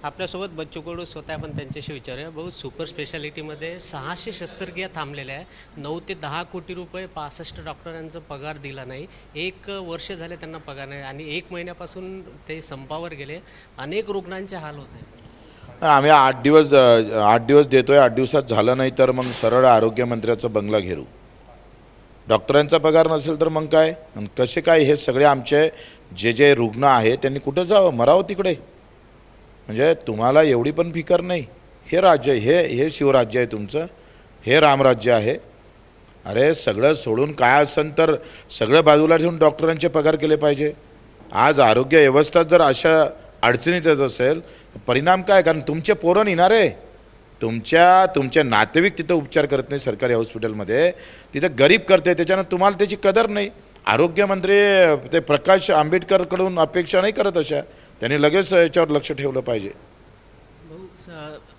आपल्यासोबत बच्चू कडू स्वतः आपण त्यांच्याशी विचारूया. भाऊ, सुपर स्पेशालिटीमध्ये 600 शस्त्रक्रिया थांबलेल्या आहे. 9 ते 10 कोटी रुपये 65 डॉक्टरांचा पगार दिला नाही. 1 वर्ष झाले त्यांना पगार नाही आणि 1 महिन्यापासून ते संपावर गेले. अनेक रुग्णांचे हाल होत आहेत. आम्ही 8 दिवस देतोय. 8 दिवसात झालं नाही तर मग सरळ आरोग्यमंत्र्याचा बंगला घेरू. डॉक्टरांचा पगार नसेल तर मग काय आणि कसे काय हे सगळे आमचे जे रुग्ण आहे त्यांनी कुठं जावं, मरावं तिकडे. म्हणजे तुम्हाला एवढी पण फिकर नाही. हे राज्य हे शिवराज्य आहे तुमचं, हे रामराज्य आहे. अरे सगळं सोडून काय असेल तर सगळं बाजूला ठेवून डॉक्टरांचे पगार केले पाहिजे. आज आरोग्य व्यवस्था जर अशा अडचणीत येत असेल तर परिणाम काय? कारण तुमचे पोरं येणार आहे, तुमचे नातेवाईक तिथं उपचार करत नाही सरकारी हॉस्पिटलमध्ये, तिथं गरीब करते, त्याच्यानं तुम्हाला त्याची कदर नाही. आरोग्यमंत्री ते प्रकाश आंबेडकरकडून अपेक्षा नाही करत अशा. त्यांनी लगेच याच्यावर लक्ष ठेवलं पाहिजे.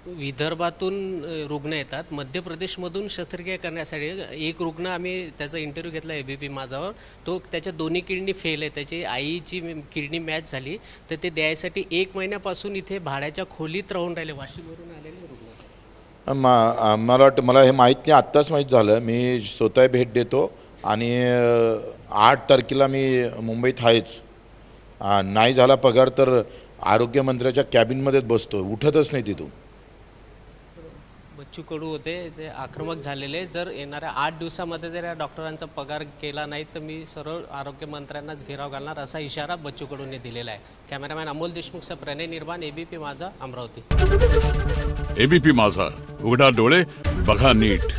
विदर्भातून रुग्ण येतात, मध्य प्रदेशमधून शस्त्रक्रिया करण्यासाठी. एक रुग्ण आम्ही त्याचा इंटरव्ह्यू घेतला एबीपी माझावर. तो त्याच्या दोन्ही किडनी फेल आहे, त्याची आईची किडनी मॅच झाली, तर ते द्यायसाठी 1 महिन्यापासून इथे भाड्याच्या खोलीत राहून राहिले. वाशिमवरून आलेले रुग्ण. मला वाटतं मला हे माहीत नाही, आत्ताच माहीत झालं. मी स्वतः भेट देतो आणि 8 तारखेला मी मुंबईत आहेच. नाही झाला पगार तर आरोग्यमंत्र्याच्या कॅबिनमध्येच बसतो, उठतच नाही तिथून. बच्चू कडू होते ते आक्रमक झालेले. जर येणाऱ्या 8 दिवसामध्ये जर या डॉक्टरांचा पगार केला नाही तर मी सरळ आरोग्यमंत्र्यांनाच घेराव घालणार, असा इशारा बच्चू कडूंनी दिलेला आहे. कॅमेरामॅन अमोल देशमुखचा प्रणय निर्माण, एबीपी माझा, अमरावती. एबीपी माझा, उघडा डोळे बघा नीट.